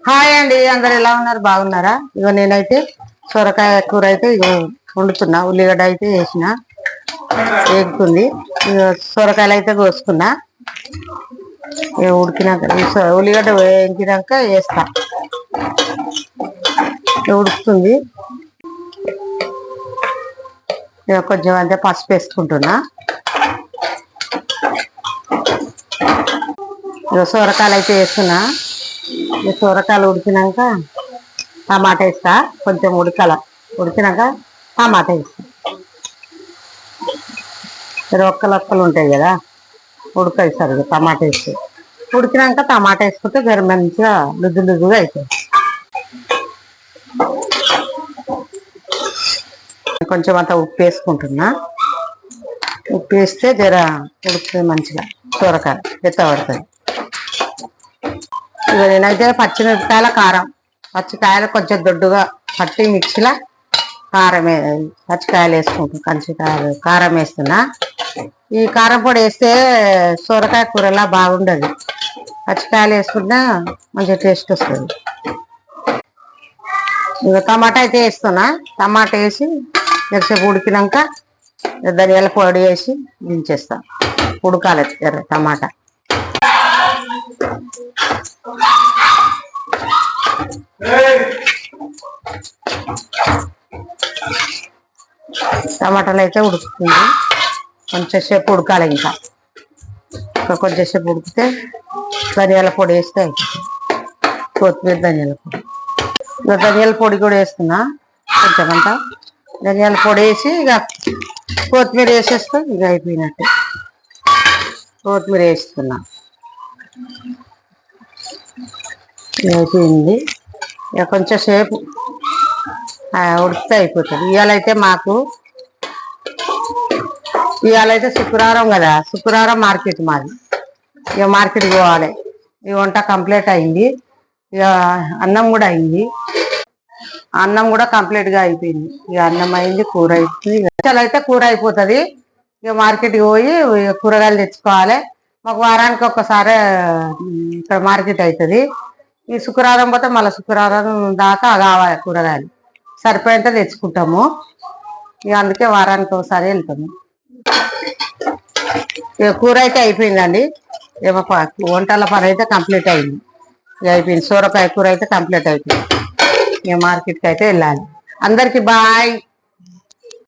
Hi అండి, అందరు ఎలా ఉన్నారు? బాగున్నారా? ఇగో నేనైతే సొరకాయ కూర అయితే ఇగో వండుతున్నా. ఉల్లిగడ్డ అయితే వేసిన, వేగుతుంది. ఇగో సొరకాయలు అయితే కోసుకున్నా. ఇక ఉడికినాక ఉల్లిగడ్డ వేగినాక వేస్తా. ఉడుకుతుంది. ఇక కొంచెం అంతే పసుపు వేసుకుంటున్నా. ఇక సొరకాయలు అయితే వేస్తున్నా. ఈ సొరకాయలు ఉడికినాక టమాటా వేస్తా. కొంచెం ఉడికినాక టమాటా వేస్తా. ఒక్కలు ఉంటాయి కదా, ఉడకేస్తారు టమాటా వేస్తే. ఉడికినాక టమాటా వేసుకుంటే గరి మంచిగా లుజ్జుగా అవుతుంది. కొంచెం అంతా ఉప్పు వేసుకుంటున్నా. ఉప్పు వేస్తే జర ఉడుకుతుంది మంచిగా, సొరకాయ ఎత్తబడుతుంది. ఇక నేనైతే పచ్చిమిరపకాయల కారం, పచ్చికాయలు కొంచెం దొడ్డుగా పట్టి మిక్సీలో పచ్చికాయలు వేసుకుంటాం. కంచికాయలు కారం వేస్తున్నా. ఈ కారం పొడి వేస్తే సొరకాయ కూరలా బాగుండదు. పచ్చికాయలు వేసుకున్నా మంచిగా టేస్ట్ వస్తుంది. ఇక టమాటా అయితే వేస్తున్నా. టమాటా వేసి ఎంతసేపు ఉడికినాక ధనియాల పొడి వేసి దించేస్తా. ఉడకాలి టమాటా. టమాటాలు అయితే ఉడుకుతుంది. కొంచెం సేపు ఉడకాలి. ఇంకా కొంచెం సేపు ఉడికితే ధనియాల పొడి వేస్తే కొత్తిమీర ధనియాల పొడి. ధనియాల పొడి కూడా వేస్తున్నా. కొంచెం అంతా ధనియాల పొడి వేసి ఇక కొత్తిమీర వేసేస్తే ఇక అయిపోయినట్టు. కొత్తిమీర వేస్తున్నా. అయిపోయింది. ఇక కొంచెం సేపు ఉడికితే అయిపోతుంది. ఇవాళైతే శుక్రవారం కదా, శుక్రవారం మార్కెట్ మాది. ఇక మార్కెట్కి పోవాలి. ఈ వంట కంప్లీట్ అయింది. ఇక అన్నం కూడా అయింది. అన్నం కూడా కంప్లీట్గా అయిపోయింది. ఇక అన్నం అయింది, కూర అయిపోయింది. అయితే కూర అయిపోతుంది. ఇక మార్కెట్కి పోయి కూరగాయలు తెచ్చుకోవాలి. మాకు వారానికి ఒక్కసారి ఇక్కడ మార్కెట్ అవుతుంది. ఈ శుక్రవారం పోతే మళ్ళీ శుక్రవారం దాకా కావాలి కూరగాయలు. సరిపోయేంత తెచ్చుకుంటాము. ఇక అందుకే వారానికి ఒకసారి వెళ్తాము. ఇక కూర అయితే అయిపోయిందండి. ఏమో వంటల పని అయితే కంప్లీట్ అయింది. ఇక అయిపోయింది. సొరకాయ కూర అయితే కంప్లీట్ అయిపోయింది. ఇక మార్కెట్కి అయితే వెళ్ళాలి. అందరికీ బాయ్.